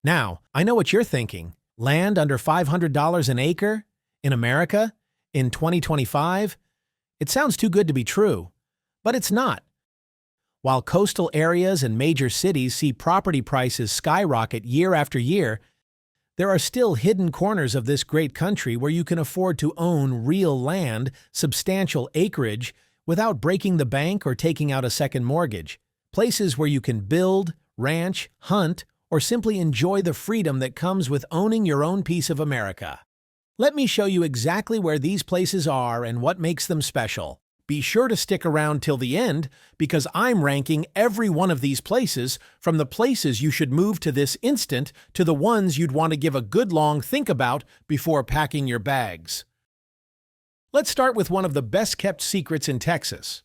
Now, I know what you're thinking. Land under $500 an acre? In America? In 2025? It sounds too good to be true. But it's not. While coastal areas and major cities see property prices skyrocket year after year, there are still hidden corners of this great country where you can afford to own real land, substantial acreage, without breaking the bank or taking out a second mortgage. Places where you can build, ranch, hunt, or simply enjoy the freedom that comes with owning your own piece of America. Let me show you exactly where these places are and what makes them special. Be sure to stick around till the end, because I'm ranking every one of these places, from the places you should move to this instant to the ones you'd want to give a good long think about before packing your bags. Let's start with one of the best-kept secrets in Texas,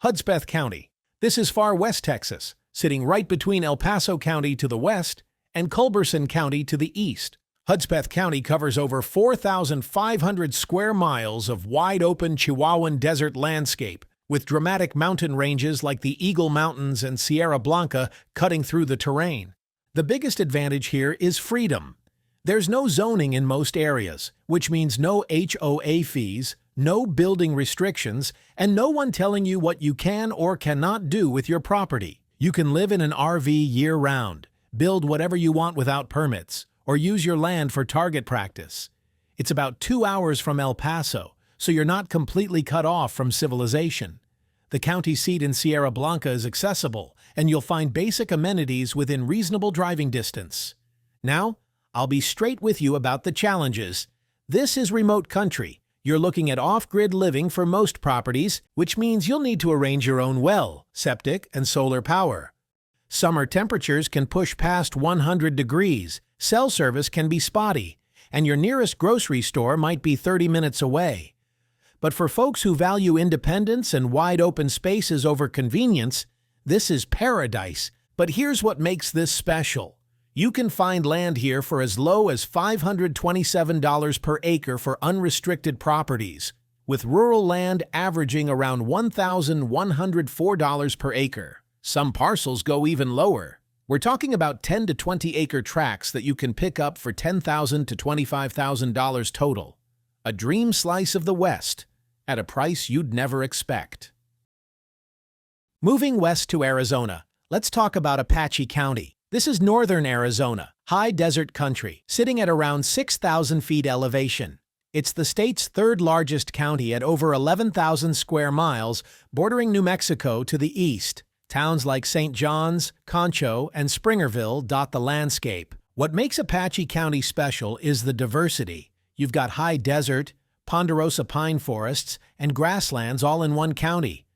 Hudspeth County. This is far west Texas, sitting right between El Paso County to the west and Culberson County to the east. Hudspeth County covers over 4,500 square miles of wide-open Chihuahuan desert landscape, with dramatic mountain ranges like the Eagle Mountains and Sierra Blanca cutting through the terrain. The biggest advantage here is freedom. There's no zoning in most areas, which means no HOA fees, no building restrictions, and no one telling you what you can or cannot do with your property. You can live in an RV year-round, build whatever you want without permits, or use your land for target practice. It's about 2 hours from El Paso, so you're not completely cut off from civilization. The county seat in Sierra Blanca is accessible, and you'll find basic amenities within reasonable driving distance. Now, I'll be straight with you about the challenges. This is remote country. You're looking at off-grid living for most properties, which means you'll need to arrange your own well, septic, and solar power. Summer temperatures can push past 100 degrees, cell service can be spotty, and your nearest grocery store might be 30 minutes away. But for folks who value independence and wide-open spaces over convenience, this is paradise. But here's what makes this special. You can find land here for as low as $527 per acre for unrestricted properties, with rural land averaging around $1,104 per acre. Some parcels go even lower. We're talking about 10 to 20 acre tracts that you can pick up for $10,000 to $25,000 total. A dream slice of the West, at a price you'd never expect. Moving west to Arizona, let's talk about Apache County. This is northern Arizona, high desert country, sitting at around 6,000 feet elevation. It's the state's third largest county at over 11,000 square miles, bordering New Mexico to the east. Towns like St. John's, Concho, and Springerville dot the landscape. What makes Apache County special is the diversity. You've got high desert, ponderosa pine forests, and grasslands all in one county.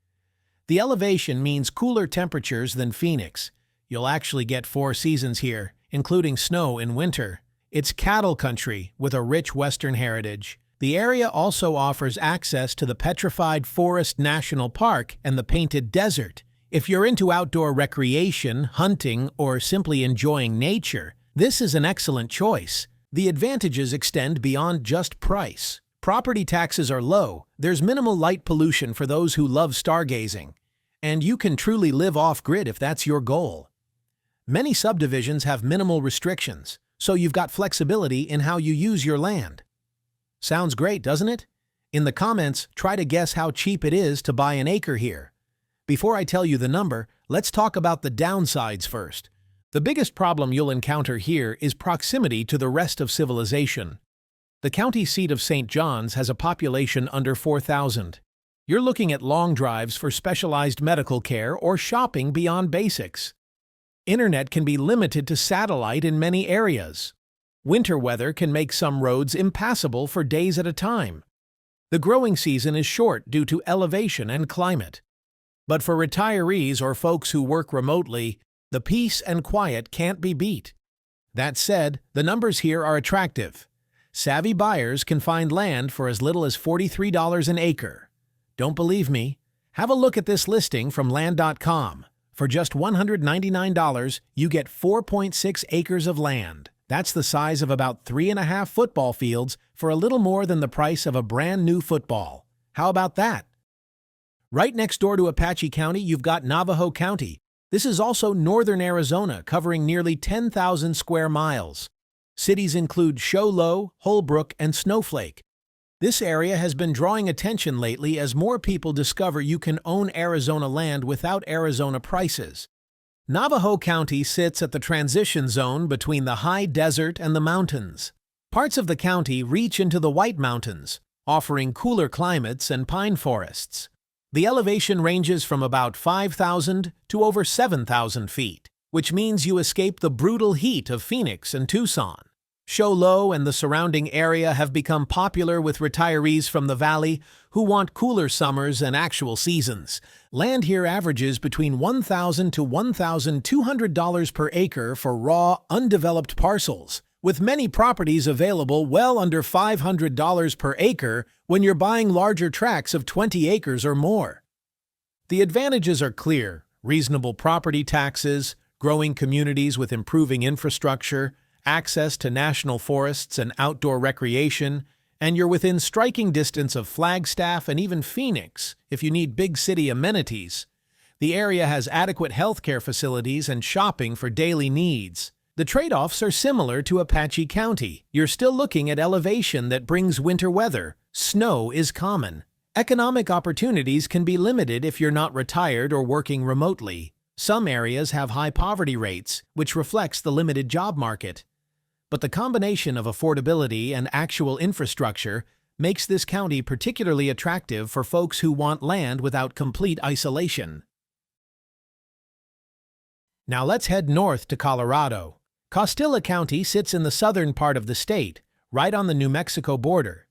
The elevation means cooler temperatures than Phoenix. You'll actually get 4 seasons here, including snow in winter. It's cattle country with a rich western heritage. The area also offers access to the Petrified Forest National Park and the Painted Desert. If you're into outdoor recreation, hunting, or simply enjoying nature, this is an excellent choice. The advantages extend beyond just price. Property taxes are low, there's minimal light pollution for those who love stargazing, and you can truly live off-grid if that's your goal. Many subdivisions have minimal restrictions, so you've got flexibility in how you use your land. Sounds great, doesn't it? In the comments, try to guess how cheap it is to buy an acre here. Before I tell you the number, let's talk about the downsides first. The biggest problem you'll encounter here is proximity to the rest of civilization. The county seat of St. John's has a population under 4,000. You're looking at long drives for specialized medical care or shopping beyond basics. Internet can be limited to satellite in many areas. Winter weather can make some roads impassable for days at a time. The growing season is short due to elevation and climate. But for retirees or folks who work remotely, the peace and quiet can't be beat. That said, the numbers here are attractive. Savvy buyers can find land for as little as $43 an acre. Don't believe me? Have a look at this listing from land.com. For just $199, you get 4.6 acres of land. That's the size of about 3.5 football fields for a little more than the price of a brand new football. How about that? Right next door to Apache County, you've got Navajo County. This is also northern Arizona, covering nearly 10,000 square miles. Cities include Show Low, Holbrook, and Snowflake. This area has been drawing attention lately as more people discover you can own Arizona land without Arizona prices. Navajo County sits at the transition zone between the high desert and the mountains. Parts of the county reach into the White Mountains, offering cooler climates and pine forests. The elevation ranges from about 5,000 to over 7,000 feet, which means you escape the brutal heat of Phoenix and Tucson. Show Low and the surrounding area have become popular with retirees from the valley who want cooler summers and actual seasons. Land here averages between $1,000 to $1,200 per acre for raw, undeveloped parcels, with many properties available well under $500 per acre when you're buying larger tracts of 20 acres or more. The advantages are clear: reasonable property taxes, growing communities with improving infrastructure, access to national forests and outdoor recreation, and you're within striking distance of Flagstaff and even Phoenix if you need big city amenities. The area has adequate healthcare facilities and shopping for daily needs. The trade-offs are similar to Apache County. You're still looking at elevation that brings winter weather. Snow is common. Economic opportunities can be limited if you're not retired or working remotely. Some areas have high poverty rates, which reflects the limited job market. But the combination of affordability and actual infrastructure makes this county particularly attractive for folks who want land without complete isolation. Now let's head north to Colorado. Costilla County sits in the southern part of the state, right on the New Mexico border.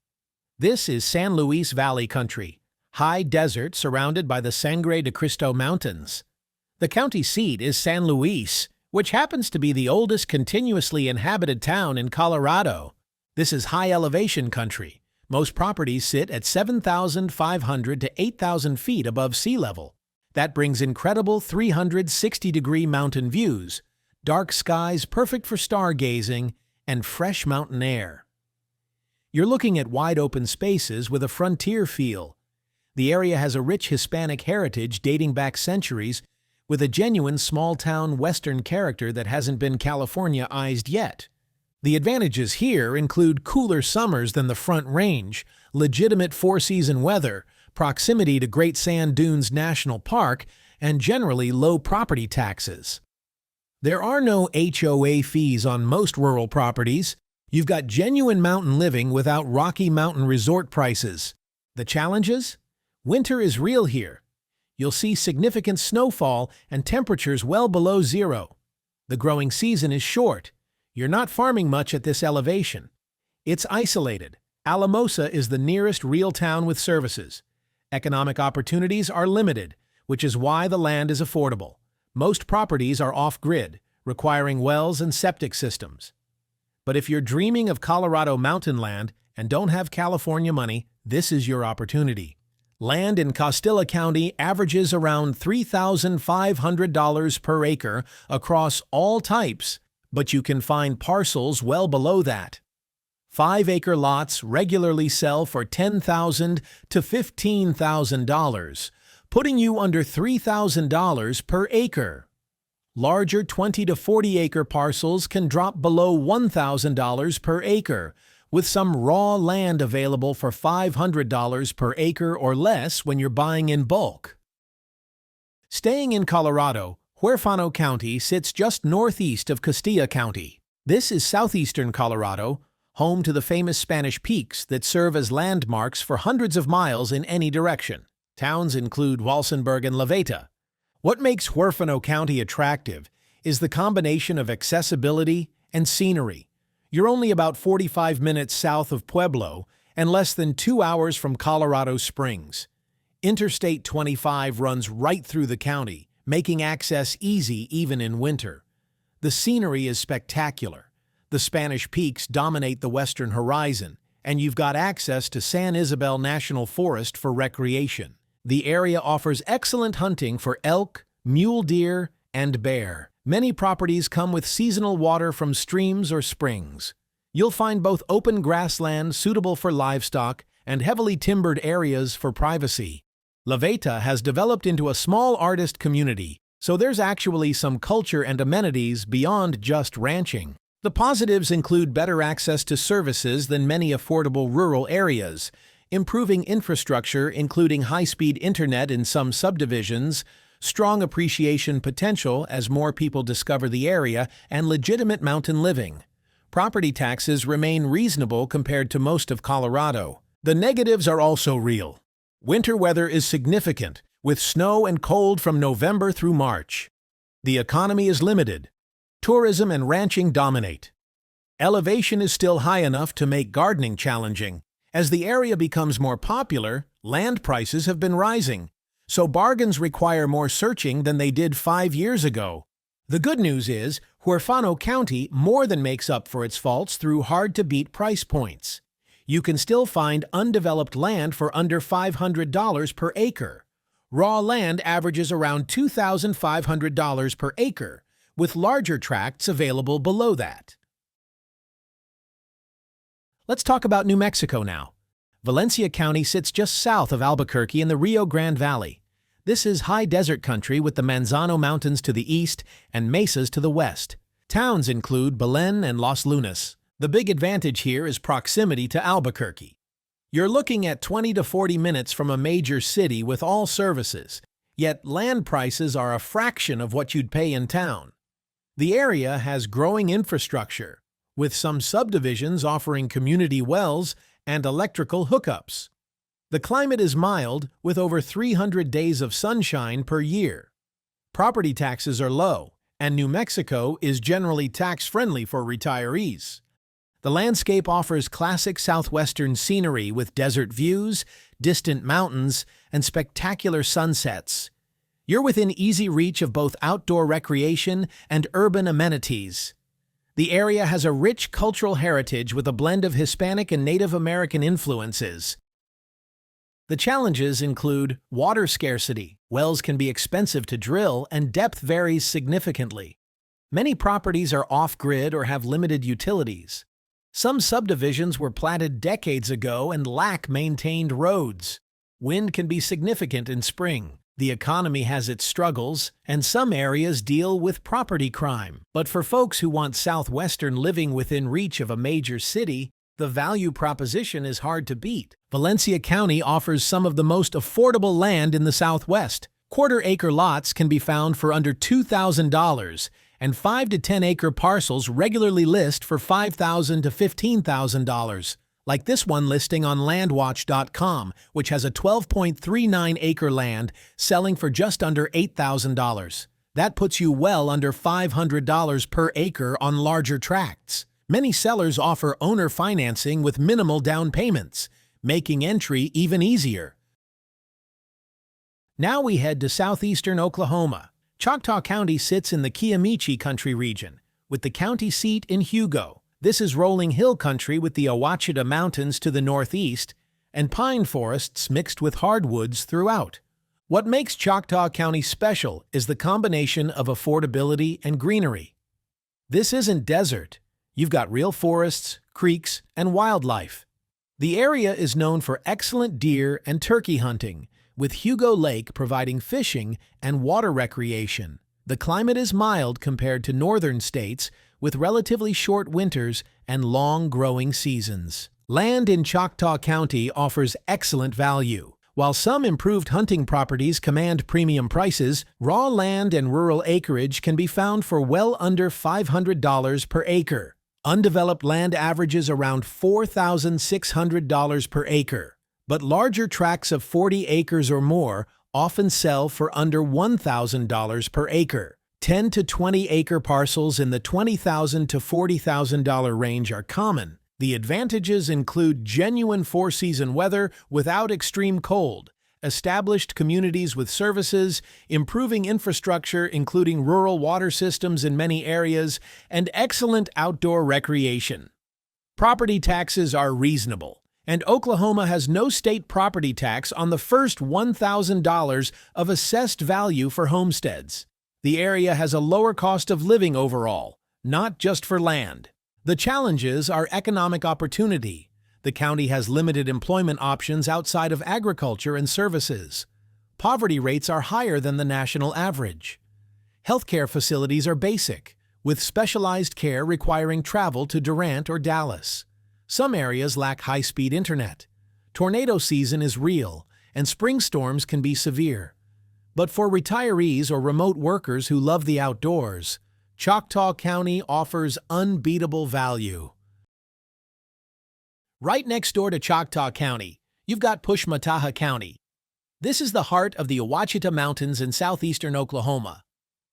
This is San Luis Valley country, high desert surrounded by the Sangre de Cristo Mountains. The county seat is San Luis, which happens to be the oldest continuously inhabited town in Colorado. This is high-elevation country. Most properties sit at 7,500 to 8,000 feet above sea level. That brings incredible 360-degree mountain views, dark skies perfect for stargazing, and fresh mountain air. You're looking at wide-open spaces with a frontier feel. The area has a rich Hispanic heritage dating back centuries, with a genuine small-town Western character that hasn't been California-ized yet. The advantages here include cooler summers than the Front Range, legitimate four-season weather, proximity to Great Sand Dunes National Park, and generally low property taxes. There are no HOA fees on most rural properties. You've got genuine mountain living without Rocky Mountain resort prices. The challenges? Winter is real here. You'll see significant snowfall and temperatures well below zero. The growing season is short. You're not farming much at this elevation. It's isolated. Alamosa is the nearest real town with services. Economic opportunities are limited, which is why the land is affordable. Most properties are off-grid, requiring wells and septic systems. But if you're dreaming of Colorado mountain land and don't have California money, this is your opportunity. Land in Costilla County averages around $3,500 per acre across all types, but you can find parcels well below that. 5-acre lots regularly sell for $10,000 to $15,000, putting you under $3,000 per acre. Larger 20 to 40-acre parcels can drop below $1,000 per acre, with some raw land available for $500 per acre or less when you're buying in bulk. Staying in Colorado, Huerfano County sits just northeast of Costilla County. This is southeastern Colorado, home to the famous Spanish peaks that serve as landmarks for hundreds of miles in any direction. Towns include Walsenburg and La Veta. What makes Huerfano County attractive is the combination of accessibility and scenery. You're only about 45 minutes south of Pueblo and less than 2 hours from Colorado Springs. Interstate 25 runs right through the county, making access easy even in winter. The scenery is spectacular. The Spanish peaks dominate the western horizon, and you've got access to San Isabel National Forest for recreation. The area offers excellent hunting for elk, mule deer, and bear. Many properties come with seasonal water from streams or springs. You'll find both open grassland suitable for livestock and heavily timbered areas for privacy. La Veta has developed into a small artist community, So there's actually some culture and amenities beyond just ranching. The positives include better access to services than many affordable rural areas, improving infrastructure including high-speed internet in some subdivisions, strong appreciation potential as more people discover the area, and legitimate mountain living. Property taxes remain reasonable compared to most of Colorado. The negatives are also real. Winter weather is significant, with snow and cold from November through March. The economy is limited. Tourism and ranching dominate. Elevation is still high enough to make gardening challenging. As the area becomes more popular, land prices have been rising, so bargains require more searching than they did 5 years ago. The good news is, Huerfano County more than makes up for its faults through hard-to-beat price points. You can still find undeveloped land for under $500 per acre. Raw land averages around $2,500 per acre, with larger tracts available below that. Let's talk about New Mexico now. Valencia County sits just south of Albuquerque in the Rio Grande Valley. This is high desert country with the Manzano Mountains to the east and mesas to the west. Towns include Belen and Los Lunas. The big advantage here is proximity to Albuquerque. You're looking at 20 to 40 minutes from a major city with all services, yet land prices are a fraction of what you'd pay in town. The area has growing infrastructure, with some subdivisions offering community wells and electrical hookups. The climate is mild, with over 300 days of sunshine per year. Property taxes are low, and New Mexico is generally tax-friendly for retirees. The landscape offers classic southwestern scenery with desert views, distant mountains, and spectacular sunsets. You're within easy reach of both outdoor recreation and urban amenities. The area has a rich cultural heritage with a blend of Hispanic and Native American influences. The challenges include water scarcity. Wells can be expensive to drill, and depth varies significantly. Many properties are off-grid or have limited utilities. Some subdivisions were platted decades ago and lack maintained roads. Wind can be significant in spring. The economy has its struggles, and some areas deal with property crime. But for folks who want southwestern living within reach of a major city, the value proposition is hard to beat. Valencia County offers some of the most affordable land in the Southwest. Quarter-acre lots can be found for under $2,000, and 5 to 10 acre parcels regularly list for $5,000 to $15,000, like this one listing on landwatch.com, which has a 12.39 acre land selling for just under $8,000. That puts you well under $500 per acre on larger tracts. Many sellers offer owner financing with minimal down payments, making entry even easier. Now we head to southeastern Oklahoma. Choctaw County sits in the Kiamichi country region, with the county seat in Hugo. This is rolling hill country with the Ouachita Mountains to the northeast and pine forests mixed with hardwoods throughout. What makes Choctaw County special is the combination of affordability and greenery. This isn't desert. You've got real forests, creeks, and wildlife. The area is known for excellent deer and turkey hunting, with Hugo Lake providing fishing and water recreation. The climate is mild compared to northern states, with relatively short winters and long growing seasons. Land in Choctaw County offers excellent value. While some improved hunting properties command premium prices, raw land and rural acreage can be found for well under $500 per acre. Undeveloped land averages around $4,600 per acre. But larger tracts of 40 acres or more often sell for under $1,000 per acre. 10 to 20 acre parcels in the $20,000 to $40,000 range are common. The advantages include genuine four-season weather without extreme cold, established communities with services, improving infrastructure including rural water systems in many areas, and excellent outdoor recreation. Property taxes are reasonable, and Oklahoma has no state property tax on the first $1,000 of assessed value for homesteads. The area has a lower cost of living overall, not just for land. The challenges are economic opportunity. The county has limited employment options outside of agriculture and services. Poverty rates are higher than the national average. Healthcare facilities are basic, with specialized care requiring travel to Durant or Dallas. Some areas lack high-speed internet. Tornado season is real, and spring storms can be severe. But for retirees or remote workers who love the outdoors, Choctaw County offers unbeatable value. Right next door to Choctaw County, you've got Pushmataha County. This is the heart of the Ouachita Mountains in southeastern Oklahoma.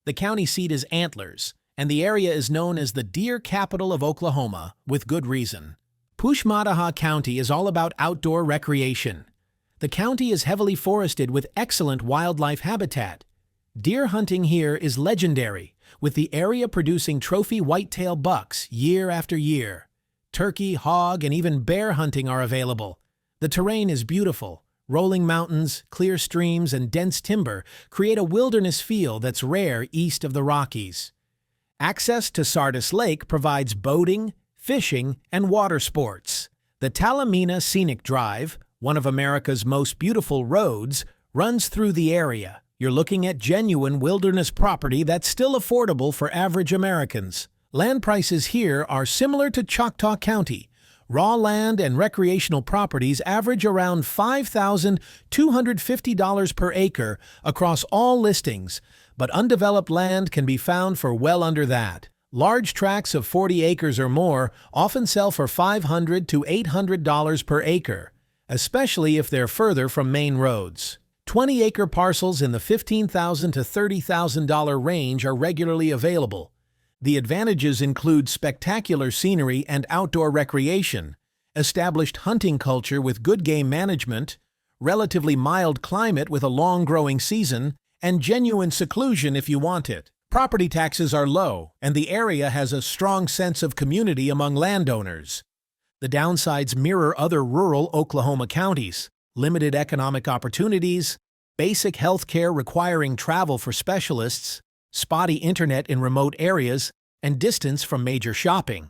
The county seat is Antlers, and the area is known as the deer capital of Oklahoma, with good reason. Pushmataha County is all about outdoor recreation. The county is heavily forested with excellent wildlife habitat. Deer hunting here is legendary, with the area producing trophy whitetail bucks year after year. Turkey, hog, and even bear hunting are available. The terrain is beautiful. Rolling mountains, clear streams, and dense timber create a wilderness feel that's rare east of the Rockies. Access to Sardis Lake provides boating, fishing, and water sports. The Talamina Scenic Drive, one of America's most beautiful roads, runs through the area. You're looking at genuine wilderness property that's still affordable for average Americans. Land prices here are similar to Choctaw County. Raw land and recreational properties average around $5,250 per acre across all listings, but undeveloped land can be found for well under that. Large tracts of 40 acres or more often sell for $500 to $800 per acre, especially if they're further from main roads. 20-acre parcels in the $15,000 to $30,000 range are regularly available. The advantages include spectacular scenery and outdoor recreation, established hunting culture with good game management, relatively mild climate with a long growing season, and genuine seclusion if you want it. Property taxes are low, and the area has a strong sense of community among landowners. The downsides mirror other rural Oklahoma counties: limited economic opportunities, basic health care requiring travel for specialists, spotty internet in remote areas, and distance from major shopping.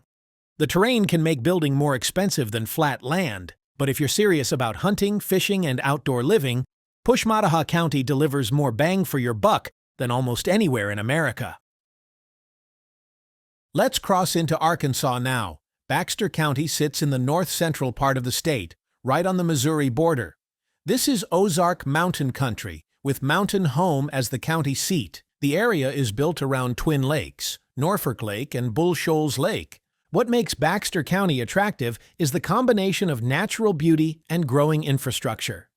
The terrain can make building more expensive than flat land, but if you're serious about hunting, fishing, and outdoor living, Pushmataha County delivers more bang for your buck than almost anywhere in America. Let's cross into Arkansas now. Baxter County sits in the north-central part of the state, right on the Missouri border. This is Ozark Mountain Country, with Mountain Home as the county seat. The area is built around Twin Lakes, Norfolk Lake, and Bull Shoals Lake. What makes Baxter County attractive is the combination of natural beauty and growing infrastructure.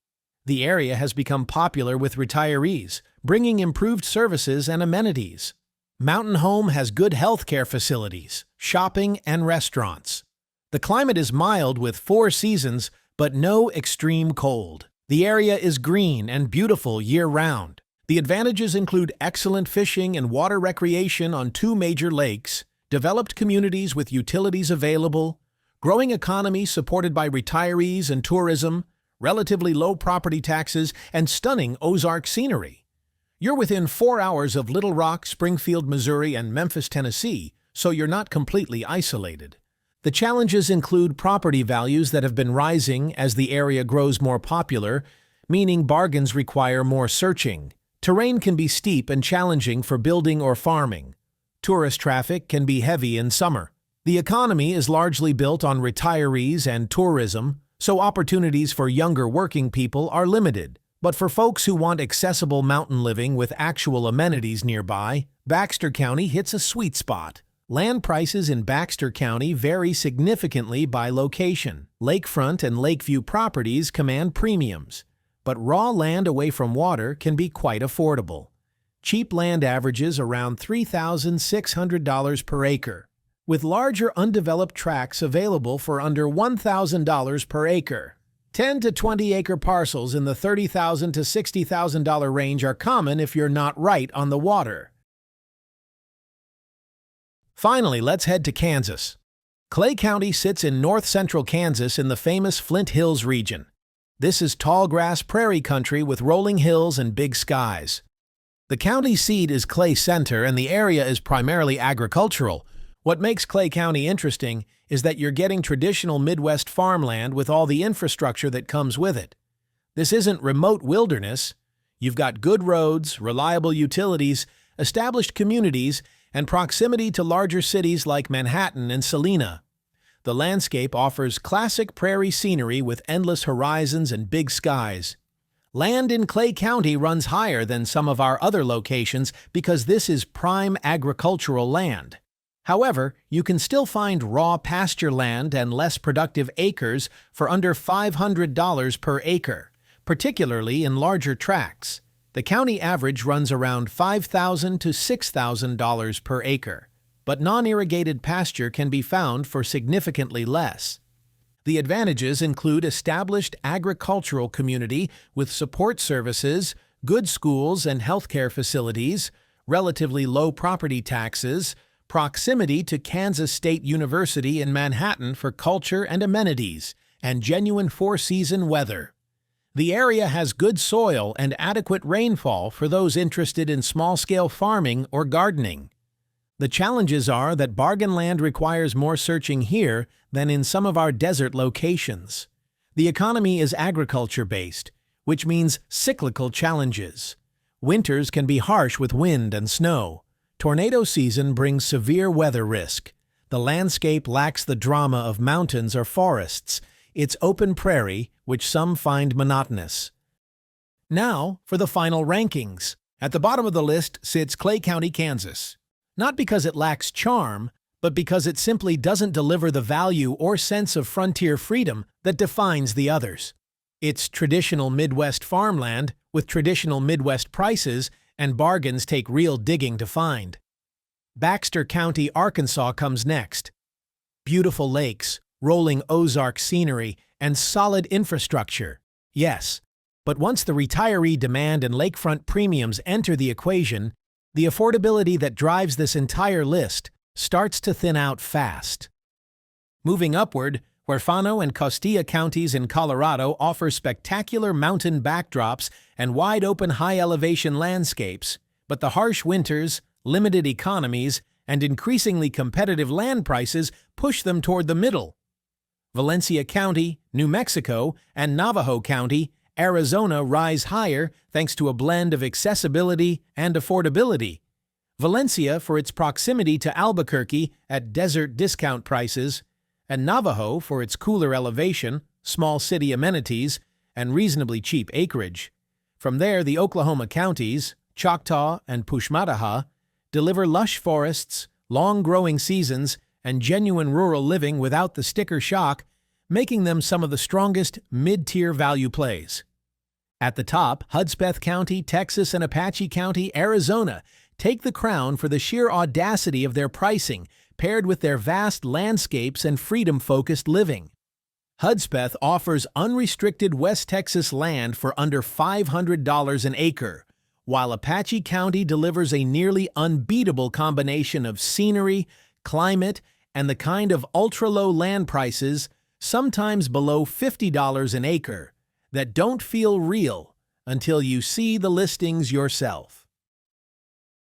The area has become popular with retirees, bringing improved services and amenities. Mountain Home has good healthcare facilities, shopping, and restaurants. The climate is mild with 4 seasons, but no extreme cold. The area is green and beautiful year-round. The advantages include excellent fishing and water recreation on 2 major lakes, developed communities with utilities available, growing economy supported by retirees and tourism, relatively low property taxes, and stunning Ozark scenery. You're within 4 hours of Little Rock, Springfield, Missouri, and Memphis, Tennessee, so you're not completely isolated. The challenges include property values that have been rising as the area grows more popular, meaning bargains require more searching. Terrain can be steep and challenging for building or farming. Tourist traffic can be heavy in summer. The economy is largely built on retirees and tourism, so opportunities for younger working people are limited. But for folks who want accessible mountain living with actual amenities nearby, Baxter County hits a sweet spot. Land prices in Baxter County vary significantly by location. Lakefront and lakeview properties command premiums, but raw land away from water can be quite affordable. Cheap land averages around $3,600 per acre, with larger undeveloped tracts available for under $1,000 per acre. 10 to 20 acre parcels in the $30,000 to $60,000 range are common if you're not right on the water. Finally, let's head to Kansas. Clay County sits in north-central Kansas in the famous Flint Hills region. This is tall-grass prairie country with rolling hills and big skies. The county seat is Clay Center, and the area is primarily agricultural. What makes Clay County interesting is that you're getting traditional Midwest farmland with all the infrastructure that comes with it. This isn't remote wilderness. You've got good roads, reliable utilities, established communities, and proximity to larger cities like Manhattan and Salina. The landscape offers classic prairie scenery with endless horizons and big skies. Land in Clay County runs higher than some of our other locations because this is prime agricultural land. However, you can still find raw pasture land and less productive acres for under $500 per acre, particularly in larger tracts. The county average runs around $5,000 to $6,000 per acre, but non-irrigated pasture can be found for significantly less. The advantages include established agricultural community with support services, good schools and healthcare facilities, relatively low property taxes, proximity to Kansas State University in Manhattan for culture and amenities, and genuine four-season weather. The area has good soil and adequate rainfall for those interested in small-scale farming or gardening. The challenges are that bargain land requires more searching here than in some of our desert locations. The economy is agriculture-based, which means cyclical challenges. Winters can be harsh with wind and snow. Tornado season brings severe weather risk. The landscape lacks the drama of mountains or forests. It's open prairie, which some find monotonous. Now for the final rankings. At the bottom of the list sits Clay County, Kansas. Not because it lacks charm, but because it simply doesn't deliver the value or sense of frontier freedom that defines the others. It's traditional Midwest farmland with traditional Midwest prices, and bargains take real digging to find. Baxter County, Arkansas comes next. Beautiful lakes, rolling Ozark scenery, and solid infrastructure. Yes, but once the retiree demand and lakefront premiums enter the equation, the affordability that drives this entire list starts to thin out fast. Moving upward, Huerfano and Costilla counties in Colorado offer spectacular mountain backdrops and wide-open high-elevation landscapes, but the harsh winters, limited economies, and increasingly competitive land prices push them toward the middle. Valencia County, New Mexico, and Navajo County, Arizona rise higher thanks to a blend of accessibility and affordability. Valencia for its proximity to Albuquerque at desert discount prices, and Navajo for its cooler elevation, small city amenities, and reasonably cheap acreage. From there, the Oklahoma counties, Choctaw and Pushmataha, deliver lush forests, long growing seasons, and genuine rural living without the sticker shock, making them some of the strongest mid-tier value plays. At the top, Hudspeth County, Texas, and Apache County, Arizona, take the crown for the sheer audacity of their pricing, paired with their vast landscapes and freedom-focused living. Hudspeth offers unrestricted West Texas land for under $500 an acre, while Apache County delivers a nearly unbeatable combination of scenery, climate, and the kind of ultra-low land prices, sometimes below $50 an acre, that don't feel real until you see the listings yourself.